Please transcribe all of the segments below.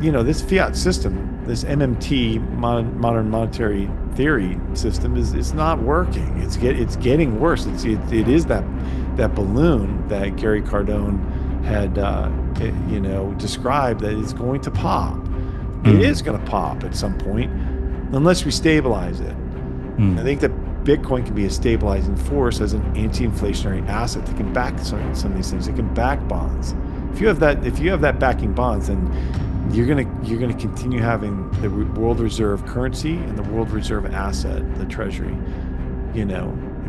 this fiat system, this MMT, modern monetary theory system, is not working. It's getting worse. It is that balloon that Gary Cardone had described, that it's going to pop. It is going to pop at some point, unless we stabilize it. I think that Bitcoin can be a stabilizing force as an anti-inflationary asset that can back some of these things. It can back bonds. If you have that backing bonds, then you're gonna continue having the world reserve currency and the world reserve asset, the treasury, in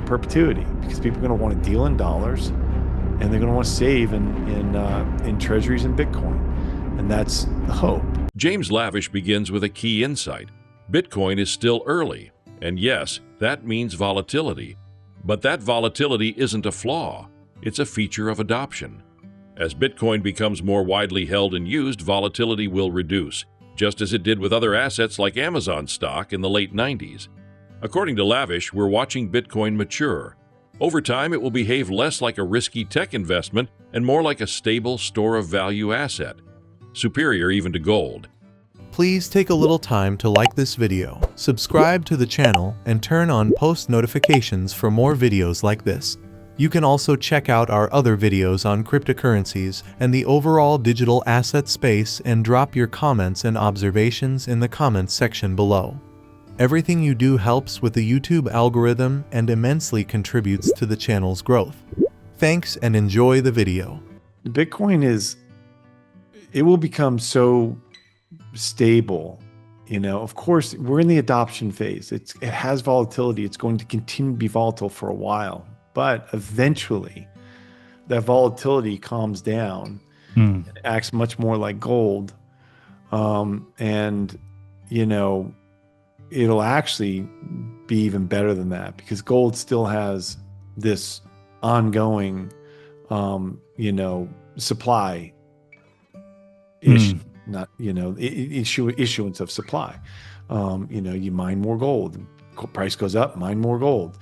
perpetuity, because people are going to want to deal in dollars, and they're going to want to save in treasuries and Bitcoin, and that's the hope. James Lavish begins with a key insight. Bitcoin is still early, and yes, that means volatility. But that volatility isn't a flaw, it's a feature of adoption. As Bitcoin becomes more widely held and used, volatility will reduce, just as it did with other assets like Amazon stock in the late 90s. According to Lavish, we're watching Bitcoin mature. Over time, it will behave less like a risky tech investment and more like a stable store of value asset, superior even to gold. Please take a little time to like this video, subscribe to the channel, and turn on post notifications for more videos like this. You can also check out our other videos on cryptocurrencies and the overall digital asset space, and drop your comments and observations in the comments section below. Everything you do helps with the YouTube algorithm and immensely contributes to the channel's growth. Thanks, and enjoy the video. Bitcoin it will become so stable. Of course, we're in the adoption phase. It has volatility. It's going to continue to be volatile for a while, but eventually that volatility calms down and acts much more like gold. And it'll actually be even better than that, because gold still has this ongoing, supply issue, not, issuance of supply. You mine more gold, price goes up, mine more gold.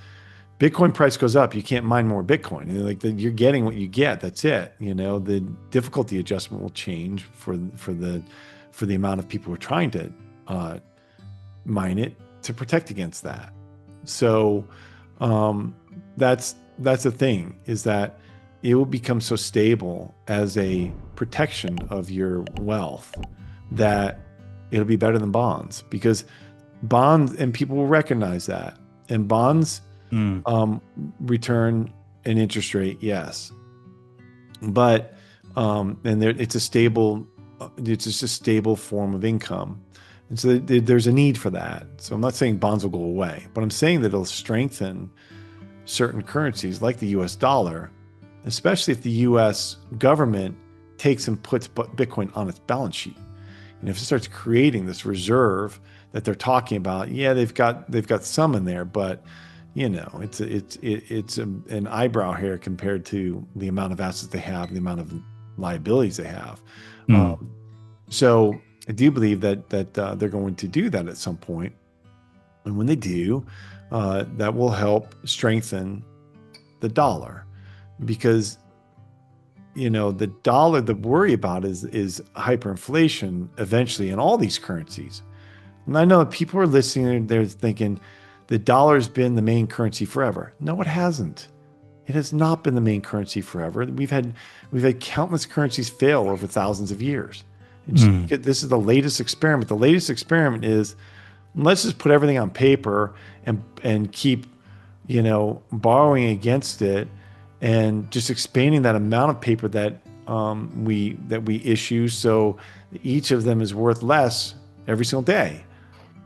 Bitcoin price goes up, you can't mine more Bitcoin. You're getting what you get. That's it. The difficulty adjustment will change for the amount of people who are trying to mine it to protect against that. So that's the thing, is that it will become so stable as a protection of your wealth that it'll be better than bonds, because bonds, and people will recognize that, and bonds return an interest rate, yes, but it's just a stable form of income. And so there's a need for that. So I'm not saying bonds will go away, but I'm saying that it'll strengthen certain currencies like the US dollar, especially if the US government takes and puts Bitcoin on its balance sheet. And if it starts creating this reserve that they're talking about, yeah, they've got some in there, but it's an eyebrow hair compared to the amount of assets they have, the amount of liabilities they have. So I do believe that they're going to do that at some point, and when they do, that will help strengthen the dollar, because the dollar, the worry about is hyperinflation eventually in all these currencies. And I know people are listening, they're thinking the dollar's been the main currency forever. No, it hasn't. It has not been the main currency forever. We've had countless currencies fail over thousands of years. This is the latest experiment. The latest experiment is, let's just put everything on paper and keep, borrowing against it, and just expanding that amount of paper that we issue, so each of them is worth less every single day.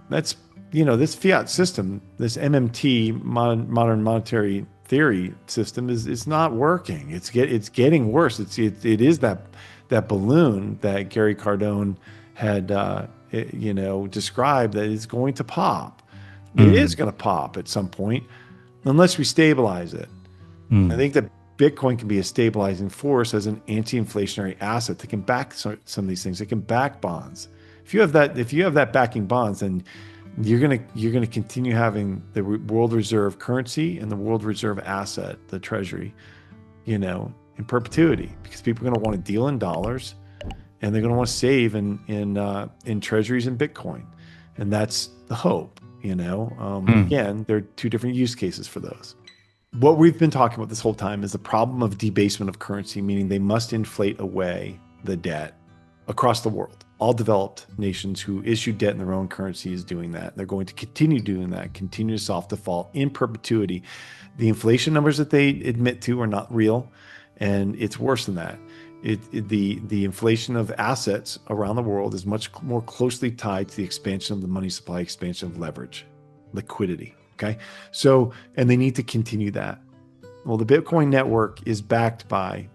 That's this fiat system, this MMT, modern monetary theory system, is not working. It's getting worse. It is that balloon that Gary Cardone had described, that is going to pop. It is going to pop at some point, unless we stabilize it. I think that Bitcoin can be a stabilizing force as an anti-inflationary asset that can back some of these things. It can back bonds. If you have that backing bonds, then you're gonna continue having the world reserve currency and the world reserve asset, the treasury, in perpetuity, because people are going to want to deal in dollars, and they're going to want to save in treasuries and Bitcoin, and that's the hope. Again, there are two different use cases for those. What we've been talking about this whole time is the problem of debasement of currency, meaning they must inflate away the debt across the world. All developed nations who issue debt in their own currency is doing that. They're going to continue doing that, continue to soft default in perpetuity. The inflation numbers that they admit to are not real, and it's worse than that. The inflation of assets around the world is much more closely tied to the expansion of the money supply, expansion of leverage, liquidity. Okay. So, and they need to continue that. Well, the Bitcoin network is backed by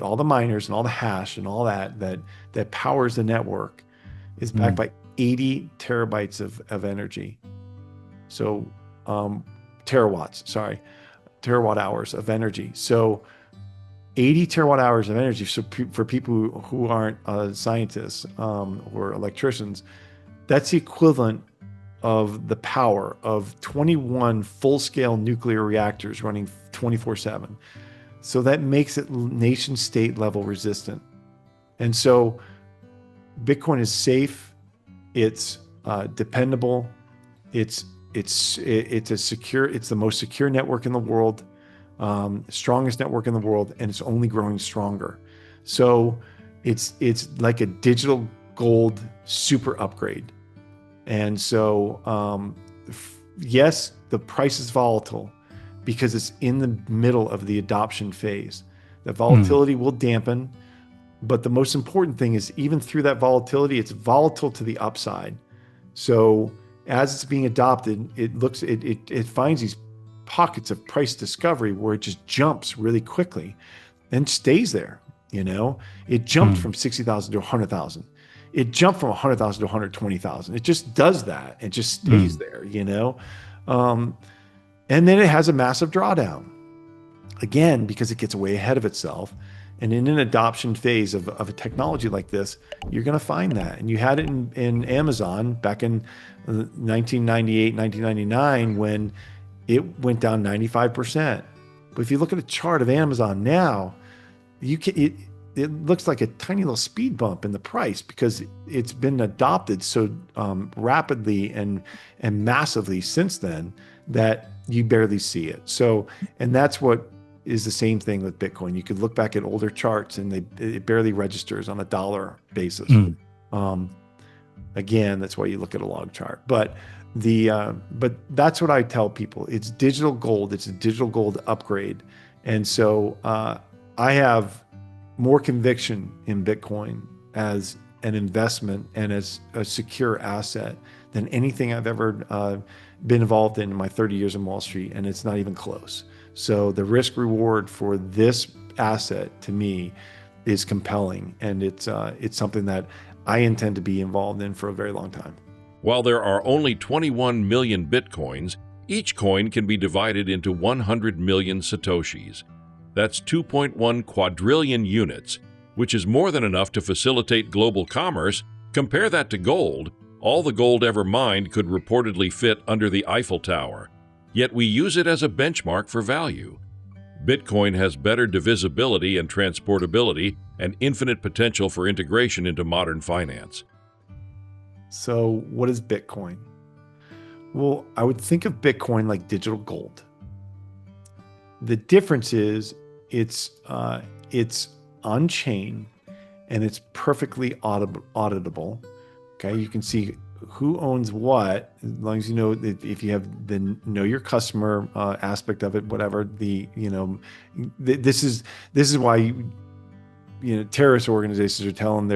all the miners and all the hash and all that powers the network is backed by 80 terabytes of energy. So, terawatt hours of energy. So 80 terawatt hours of energy. So for people who aren't scientists or electricians, that's the equivalent of the power of 21 full-scale nuclear reactors running 24/7. So that makes it nation state level resistant. And so Bitcoin is safe, it's dependable, it's secure, it's the most secure network in the world, strongest network in the world, and it's only growing stronger. So it's like a digital gold super upgrade. And so, yes, the price is volatile because it's in the middle of the adoption phase. The volatility will dampen, but the most important thing is even through that volatility, it's volatile to the upside. So as it's being adopted, it finds these pockets of price discovery where it just jumps really quickly and stays there. It jumped from 60,000 to 100,000. It jumped from 100,000 to 120,000. It just does that. It just stays there, and then it has a massive drawdown again, because it gets way ahead of itself. And in an adoption phase of a technology like this, you're going to find that. And you had it in Amazon back in 1998, 1999, when it went down 95%. But if you look at a chart of Amazon now, it looks like a tiny little speed bump in the price because it's been adopted so rapidly and massively since then that you barely see it. So, and that's what is the same thing with Bitcoin. You could look back at older charts and it barely registers on a dollar basis. Again, that's why you look at a log chart. But that's what I tell people. It's digital gold. It's a digital gold upgrade. And so I have more conviction in Bitcoin as an investment and as a secure asset than anything I've ever been involved in my 30 years in Wall Street, and it's not even close. So the risk reward for this asset to me is compelling, and it's something that I intend to be involved in for a very long time. While there are only 21 million Bitcoins, each coin can be divided into 100 million Satoshis. That's 2.1 quadrillion units, which is more than enough to facilitate global commerce. Compare that to gold. All the gold ever mined could reportedly fit under the Eiffel Tower. Yet we use it as a benchmark for value. Bitcoin has better divisibility and transportability and infinite potential for integration into modern finance. So what is Bitcoin? Well, I would think of Bitcoin like digital gold. The difference is it's on chain and it's perfectly auditable. Okay, you can see who owns what, as long as you know that if you have the know your customer aspect of it, whatever this is why terrorist organizations are telling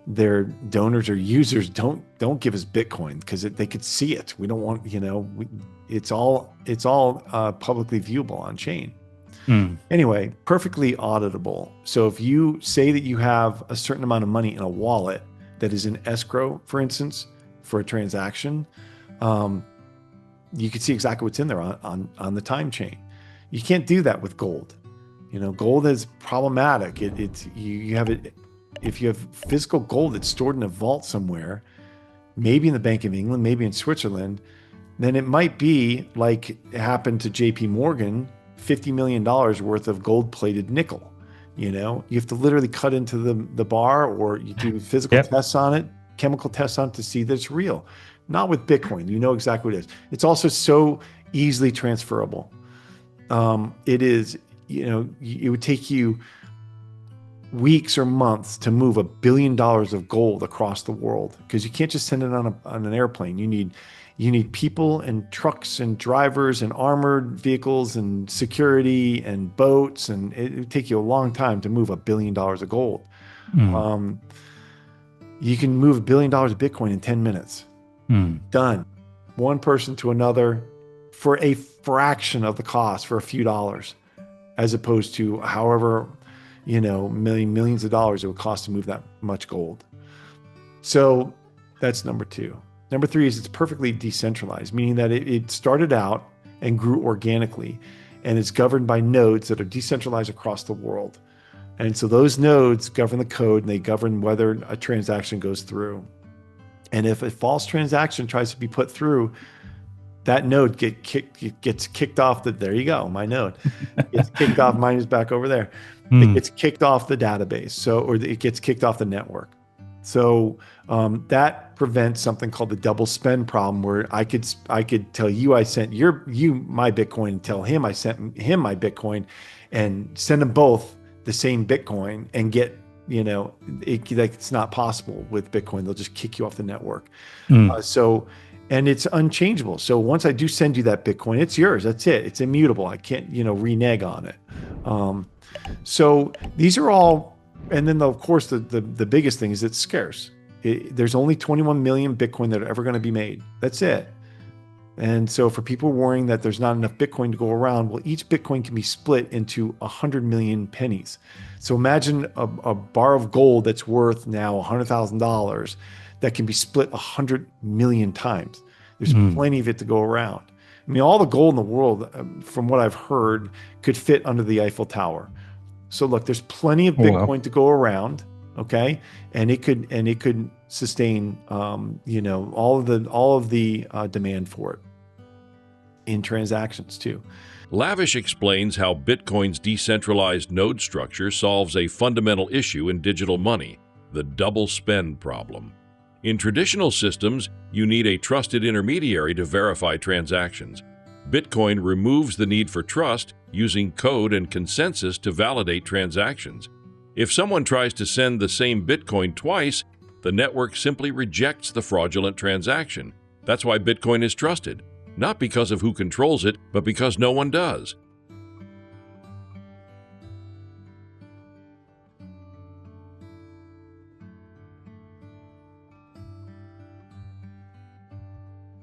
their donors or users don't give us Bitcoin because they could see it. We don't want it's all publicly viewable on chain. Anyway, perfectly auditable. So if you say that you have a certain amount of money in a wallet that is in escrow, for instance, for a transaction, you can see exactly what's in there on the time chain. You can't do that with gold. Gold is problematic. You have it. If you have physical gold that's stored in a vault somewhere, maybe in the Bank of England, maybe in Switzerland, then it might be like it happened to JP Morgan, $50 million worth of gold-plated nickel. You have to literally cut into the bar, or you do physical tests on it, chemical tests on it to see that it's real. Not with Bitcoin. You know exactly what it is. It's also so easily transferable. It is, it would take you weeks or months to move $1 billion of gold across the world, because you can't just send it on an airplane. You need people and trucks and drivers and armored vehicles and security and boats, and it would take you a long time to move $1 billion of gold. You can move $1 billion of Bitcoin in 10 minutes. Done. One person to another for a fraction of the cost, for a few dollars, as opposed to however millions of dollars it would cost to move that much gold. So that's number 2. Number 3 is it's perfectly decentralized, meaning that it started out and grew organically, and it's governed by nodes that are decentralized across the world. And so those nodes govern the code, and they govern whether a transaction goes through. And if a false transaction tries to be put through, that node gets kicked off there you go, my node. It's kicked off, mine is back over there. It gets kicked off the database, or it gets kicked off the network. So that prevents something called the double spend problem, where I could tell you I sent you my Bitcoin, and tell him I sent him my Bitcoin, and send them both the same Bitcoin, and get, it's not possible with Bitcoin. They'll just kick you off the network. And it's unchangeable. So once I do send you that Bitcoin, it's yours. That's it. It's immutable. I can't, renege on it. So these are all, and then of course the biggest thing is it's scarce. There's only 21 million Bitcoin that are ever going to be made. That's it. And so for people worrying that there's not enough Bitcoin to go around, well, each Bitcoin can be split into 100 million pennies. So imagine a bar of gold that's worth now $100,000 that can be split 100 million times. There's plenty of it to go around. I mean, all the gold in the world, from what I've heard, could fit under the Eiffel Tower. So look, there's plenty of Bitcoin to go around, okay? And it could sustain, all of the demand for it in transactions too. Lavish explains how Bitcoin's decentralized node structure solves a fundamental issue in digital money, the double spend problem. In traditional systems, you need a trusted intermediary to verify transactions. Bitcoin removes the need for trust, using code and consensus to validate transactions. If someone tries to send the same Bitcoin twice, the network simply rejects the fraudulent transaction. That's why Bitcoin is trusted, not because of who controls it, but because no one does.